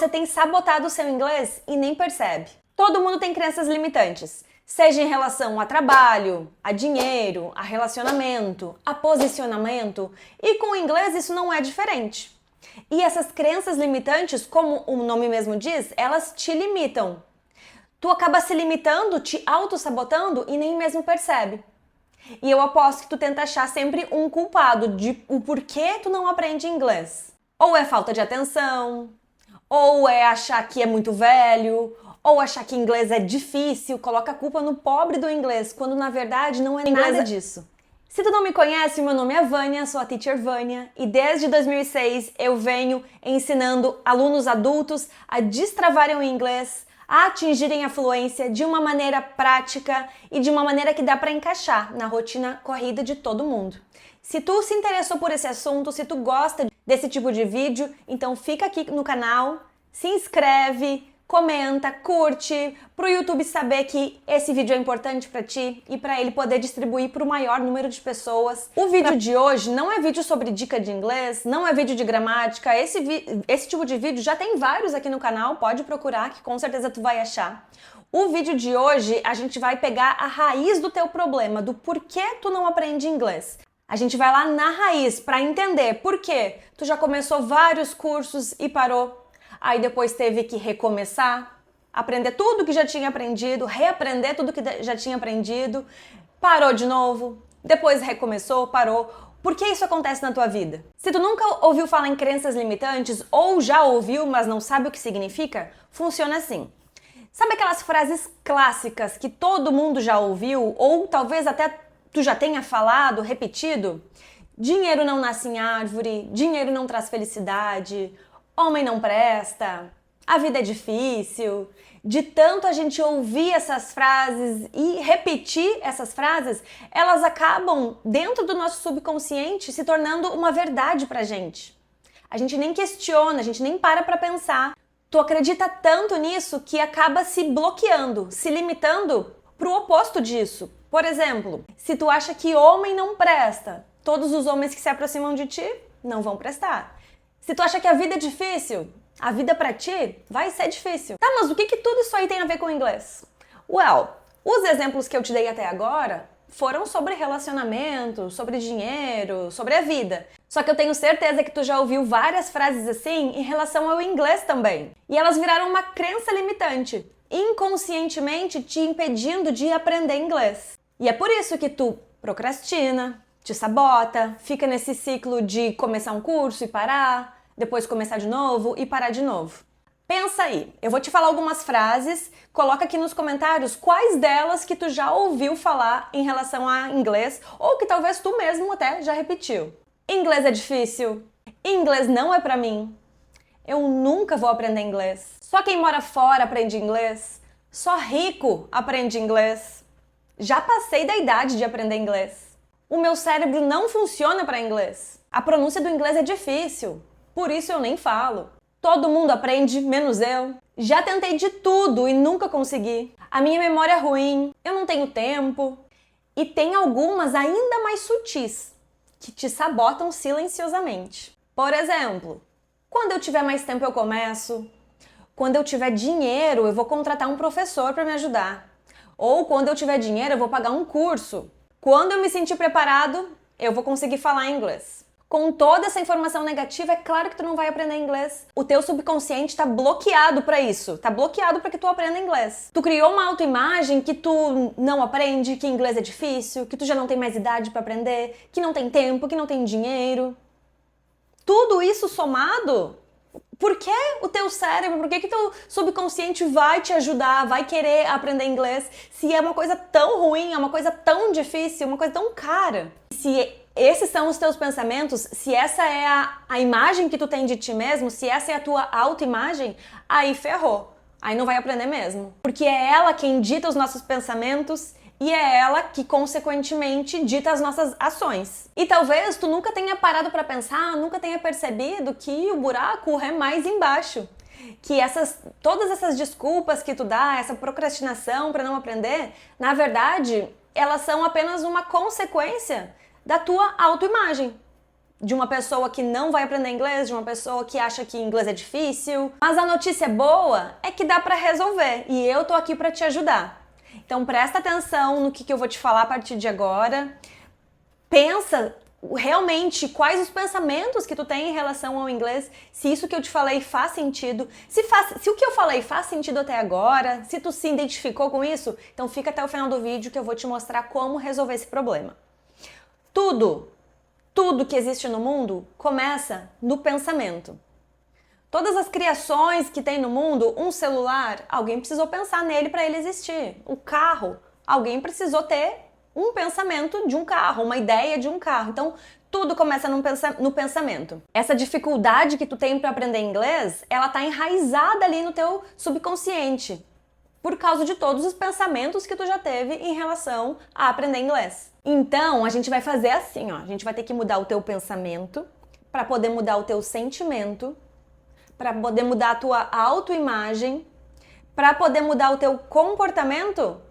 você tem sabotado o seu inglês e nem percebe. Todo mundo tem crenças limitantes, seja em relação a trabalho, a dinheiro, a relacionamento, a posicionamento, e com o inglês isso não é diferente. E essas crenças limitantes, como o nome mesmo diz, elas te limitam. Tu acaba se limitando, te auto-sabotando e nem mesmo percebe. E eu aposto que tu tenta achar sempre um culpado de o porquê tu não aprende inglês. Ou é falta de atenção, ou é achar que é muito velho, ou achar que inglês é difícil, coloca a culpa no pobre do inglês, quando na verdade não é nada disso. Se tu não me conhece, meu nome é Vânia, sou a Teacher Vânia, e desde 2006 eu venho ensinando alunos adultos a destravarem o inglês, a atingirem a fluência de uma maneira prática e de uma maneira que dá para encaixar na rotina corrida de todo mundo. Se tu se interessou por esse assunto, se tu gosta desse tipo de vídeo, então fica aqui no canal, se inscreve, comenta, curte, pro YouTube saber que esse vídeo é importante para ti e para ele poder distribuir para o maior número de pessoas. O vídeo de hoje não é vídeo sobre dica de inglês, não é vídeo de gramática, esse tipo de vídeo já tem vários aqui no canal, pode procurar que com certeza tu vai achar. O vídeo de hoje a gente vai pegar a raiz do teu problema, do porquê tu não aprende inglês. A gente vai lá na raiz para entender por quê tu já começou vários cursos e parou. Aí depois teve que recomeçar, aprender tudo que já tinha aprendido, reaprender tudo que já tinha aprendido, parou de novo, depois recomeçou, parou. Por que isso acontece na tua vida? Se tu nunca ouviu falar em crenças limitantes ou já ouviu, mas não sabe o que significa, funciona assim. Sabe aquelas frases clássicas que todo mundo já ouviu ou talvez até tu já tenha falado, repetido? Dinheiro não nasce em árvore, dinheiro não traz felicidade, homem não presta, a vida é difícil. De tanto a gente ouvir essas frases e repetir essas frases, elas acabam dentro do nosso subconsciente se tornando uma verdade pra gente. A gente nem questiona, a gente nem para pra pensar. Tu acredita tanto nisso que acaba se bloqueando, se limitando pro oposto disso. Por exemplo, se tu acha que homem não presta, todos os homens que se aproximam de ti não vão prestar. Se tu acha que a vida é difícil, a vida pra ti vai ser difícil. Tá, mas o que tudo isso aí tem a ver com o inglês? Well, os exemplos que eu te dei até agora foram sobre relacionamento, sobre dinheiro, sobre a vida. Só que eu tenho certeza que tu já ouviu várias frases assim em relação ao inglês também. E elas viraram uma crença limitante, inconscientemente te impedindo de aprender inglês. E é por isso que tu procrastina, te sabota, fica nesse ciclo de começar um curso e parar, depois começar de novo e parar de novo. Pensa aí, eu vou te falar algumas frases, coloca aqui nos comentários quais delas que tu já ouviu falar em relação a inglês ou que talvez tu mesmo até já repetiu. Inglês é difícil, inglês não é pra mim, eu nunca vou aprender inglês, só quem mora fora aprende inglês, só rico aprende inglês, já passei da idade de aprender inglês. O meu cérebro não funciona para inglês. A pronúncia do inglês é difícil, por isso eu nem falo. Todo mundo aprende, menos eu. Já tentei de tudo e nunca consegui. A minha memória é ruim, eu não tenho tempo. E tem algumas ainda mais sutis, que te sabotam silenciosamente. Por exemplo, quando eu tiver mais tempo eu começo. Quando eu tiver dinheiro eu vou contratar um professor para me ajudar. Ou quando eu tiver dinheiro eu vou pagar um curso. Quando eu me sentir preparado, eu vou conseguir falar inglês. Com toda essa informação negativa, é claro que tu não vai aprender inglês. O teu subconsciente está bloqueado para isso. Está bloqueado para que tu aprenda inglês. Tu criou uma autoimagem que tu não aprende, que inglês é difícil, que tu já não tem mais idade para aprender, que não tem tempo, que não tem dinheiro. Tudo isso somado, por que o teu cérebro, por que teu subconsciente vai te ajudar, vai querer aprender inglês, se é uma coisa tão ruim, é uma coisa tão difícil, uma coisa tão cara? Se esses são os teus pensamentos, se essa é a imagem que tu tem de ti mesmo, se essa é a tua autoimagem, aí ferrou. Aí não vai aprender mesmo. Porque é ela quem dita os nossos pensamentos e é ela que, consequentemente, dita as nossas ações. E talvez tu nunca tenha parado para pensar, nunca tenha percebido que o buraco é mais embaixo. Que todas essas desculpas que tu dá, essa procrastinação para não aprender, na verdade, elas são apenas uma consequência da tua autoimagem. de uma pessoa que não vai aprender inglês, de uma pessoa que acha que inglês é difícil. Mas a notícia boa é que dá para resolver e eu tô aqui para te ajudar. Então presta atenção no que eu vou te falar a partir de agora. Pensa realmente quais os pensamentos que tu tem em relação ao inglês, se isso que eu te falei faz sentido, se o que eu falei faz sentido até agora, se tu se identificou com isso, então fica até o final do vídeo que eu vou te mostrar como resolver esse problema. Tudo que existe no mundo começa no pensamento. Todas as criações que tem no mundo, um celular, alguém precisou pensar nele para ele existir. O carro, alguém precisou ter um pensamento de um carro, uma ideia de um carro. Então, tudo começa no pensamento. Essa dificuldade que tu tem para aprender inglês, ela tá enraizada ali no teu subconsciente, por causa de todos os pensamentos que tu já teve em relação a aprender inglês. Então, a gente vai fazer assim, ó. A gente vai ter que mudar o teu pensamento para poder mudar o teu sentimento, para poder mudar a tua autoimagem, para poder mudar o teu comportamento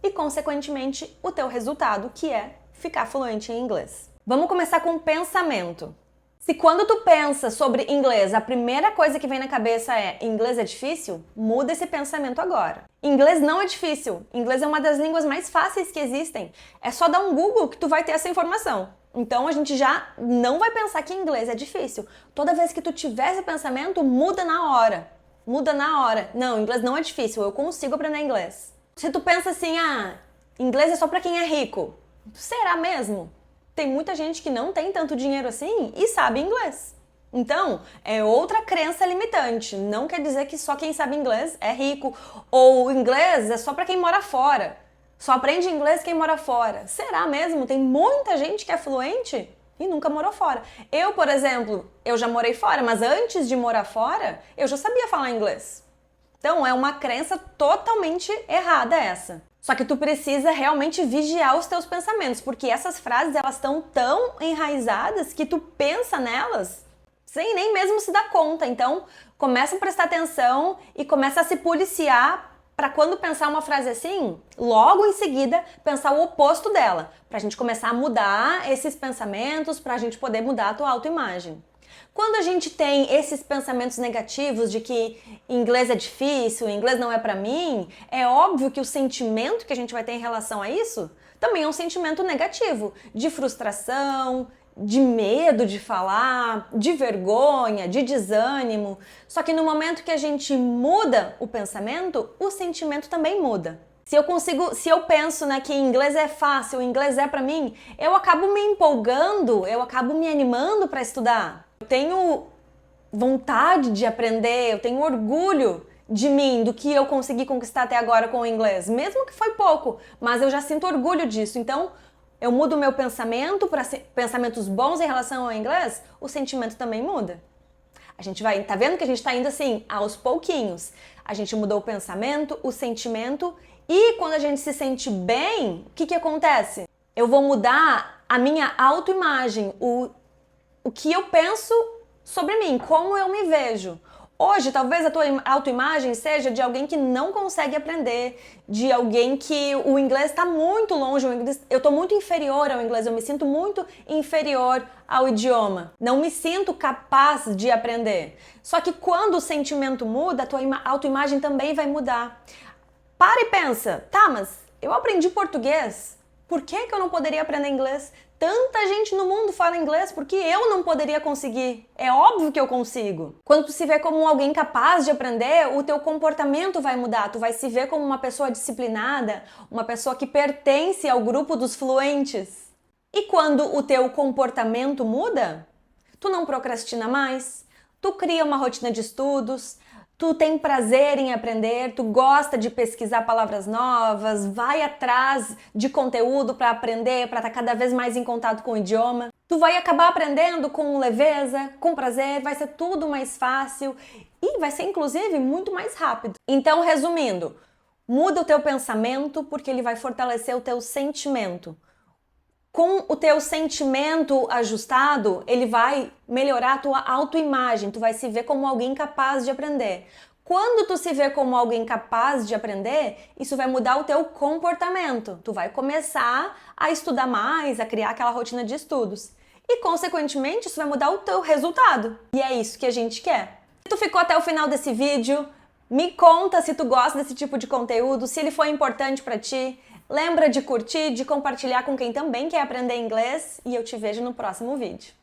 e, consequentemente, o teu resultado, que é ficar fluente em inglês. Vamos começar com o pensamento. Se quando tu pensa sobre inglês, a primeira coisa que vem na cabeça é inglês é difícil, muda esse pensamento agora. Inglês não é difícil. Inglês é uma das línguas mais fáceis que existem. É só dar um Google que tu vai ter essa informação. Então a gente já não vai pensar que inglês é difícil. Toda vez que tu tiver esse pensamento, muda na hora. Muda na hora. Não, inglês não é difícil, eu consigo aprender inglês. Se tu pensa assim, inglês é só pra quem é rico. Será mesmo? Tem muita gente que não tem tanto dinheiro assim e sabe inglês. Então, é outra crença limitante. Não quer dizer que só quem sabe inglês é rico. Ou inglês é só pra quem mora fora. Só aprende inglês quem mora fora. Será mesmo? Tem muita gente que é fluente e nunca morou fora. Eu, por exemplo, eu já morei fora, mas antes de morar fora, eu já sabia falar inglês. Então, é uma crença totalmente errada essa. Só que tu precisa realmente vigiar os teus pensamentos, porque essas frases, elas estão tão enraizadas que tu pensa nelas sem nem mesmo se dar conta. Então, começa a prestar atenção e começa a se policiar para quando pensar uma frase assim, logo em seguida, pensar o oposto dela, pra gente começar a mudar esses pensamentos, pra gente poder mudar a tua autoimagem. Quando a gente tem esses pensamentos negativos de que inglês é difícil, inglês não é pra mim, é óbvio que o sentimento que a gente vai ter em relação a isso também é um sentimento negativo, de frustração, de medo de falar, de vergonha, de desânimo. Só que no momento que a gente muda o pensamento, o sentimento também muda. Se eu penso, que inglês é fácil, inglês é pra mim, eu acabo me empolgando, eu acabo me animando para estudar. Eu tenho vontade de aprender, eu tenho orgulho de mim, do que eu consegui conquistar até agora com o inglês, mesmo que foi pouco, mas eu já sinto orgulho disso. Então, eu mudo o meu pensamento para pensamentos bons em relação ao inglês, o sentimento também muda. A gente vai, tá vendo que a gente tá indo assim, aos pouquinhos. A gente mudou o pensamento, o sentimento, e quando a gente se sente bem, o que acontece? Eu vou mudar a minha autoimagem, o que eu penso sobre mim, como eu me vejo. Hoje, talvez a tua autoimagem seja de alguém que não consegue aprender, de alguém que o inglês está muito longe, eu estou muito inferior ao inglês, eu me sinto muito inferior ao idioma. Não me sinto capaz de aprender. Só que quando o sentimento muda, a tua autoimagem também vai mudar. Para e pensa, tá, mas eu aprendi português, por que eu não poderia aprender inglês? Tanta gente no mundo fala inglês, porque eu não poderia conseguir? É óbvio que eu consigo. Quando tu se vê como alguém capaz de aprender, o teu comportamento vai mudar. Tu vai se ver como uma pessoa disciplinada, uma pessoa que pertence ao grupo dos fluentes. E quando o teu comportamento muda, tu não procrastina mais, tu cria uma rotina de estudos, tu tem prazer em aprender, tu gosta de pesquisar palavras novas, vai atrás de conteúdo para aprender, para estar cada vez mais em contato com o idioma. Tu vai acabar aprendendo com leveza, com prazer, vai ser tudo mais fácil e vai ser inclusive muito mais rápido. Então, resumindo, muda o teu pensamento porque ele vai fortalecer o teu sentimento. Com o teu sentimento ajustado, ele vai melhorar a tua autoimagem, tu vai se ver como alguém capaz de aprender. Quando tu se vê como alguém capaz de aprender, isso vai mudar o teu comportamento. Tu vai começar a estudar mais, a criar aquela rotina de estudos. e, consequentemente, isso vai mudar o teu resultado. E é isso que a gente quer. Se tu ficou até o final desse vídeo, me conta se tu gosta desse tipo de conteúdo, se ele foi importante pra ti. Lembra de curtir, de compartilhar com quem também quer aprender inglês e eu te vejo no próximo vídeo.